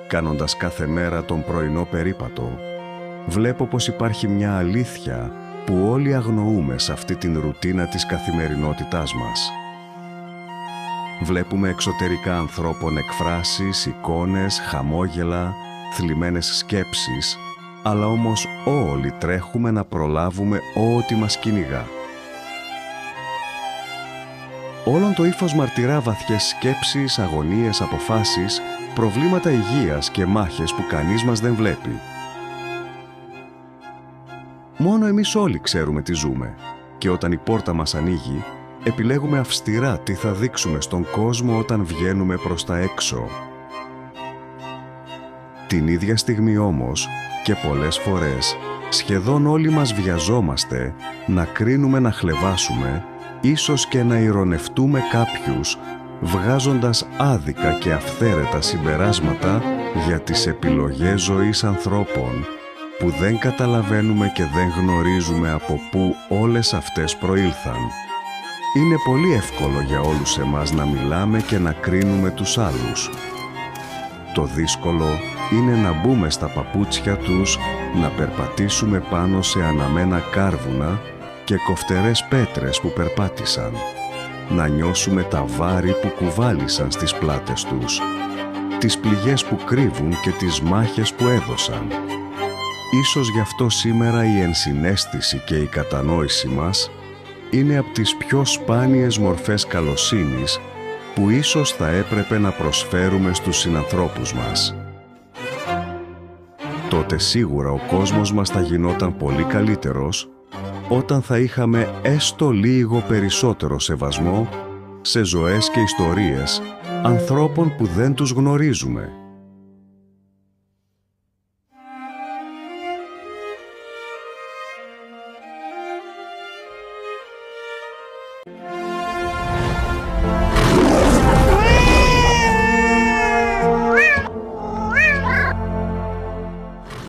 κάνοντας κάθε μέρα τον πρωινό περίπατο, βλέπω πως υπάρχει μια αλήθεια που όλοι αγνοούμε σε αυτή την ρουτίνα της καθημερινότητάς μας. Βλέπουμε εξωτερικά ανθρώπων εκφράσεις, εικόνες, χαμόγελα, θλιμμένες σκέψεις, αλλά όμως όλοι τρέχουμε να προλάβουμε ό,τι μας κυνηγά. Όλον το ύφος μαρτυρά βαθιές σκέψεις, αγωνίες, αποφάσεις, προβλήματα υγείας και μάχες που κανείς μας δεν βλέπει. Μόνο εμείς όλοι ξέρουμε τι ζούμε και όταν η πόρτα μας ανοίγει, επιλέγουμε αυστηρά τι θα δείξουμε στον κόσμο όταν βγαίνουμε προς τα έξω. Την ίδια στιγμή όμως, και πολλές φορές, σχεδόν όλοι μας βιαζόμαστε να κρίνουμε, να χλευάσουμε, ίσως και να ηρωνευτούμε κάποιους, βγάζοντας άδικα και αυθαίρετα συμπεράσματα για τις επιλογές ζωής ανθρώπων που δεν καταλαβαίνουμε και δεν γνωρίζουμε από πού όλες αυτές προήλθαν. Είναι πολύ εύκολο για όλους εμάς να μιλάμε και να κρίνουμε τους άλλους. Το δύσκολο είναι να μπούμε στα παπούτσια τους, να περπατήσουμε πάνω σε αναμένα κάρβουνα και κοφτερές πέτρες που περπάτησαν, να νιώσουμε τα βάρη που κουβάλισαν στις πλάτες τους, τις πληγές που κρύβουν και τις μάχες που έδωσαν. Ίσως γι' αυτό σήμερα η ενσυναίσθηση και η κατανόηση μας είναι από τις πιο σπάνιες μορφές καλοσύνης που ίσως θα έπρεπε να προσφέρουμε στους συνανθρώπους μας. Τότε σίγουρα ο κόσμος μας θα γινόταν πολύ καλύτερος όταν θα είχαμε έστω λίγο περισσότερο σεβασμό σε ζωές και ιστορίες ανθρώπων που δεν τους γνωρίζουμε.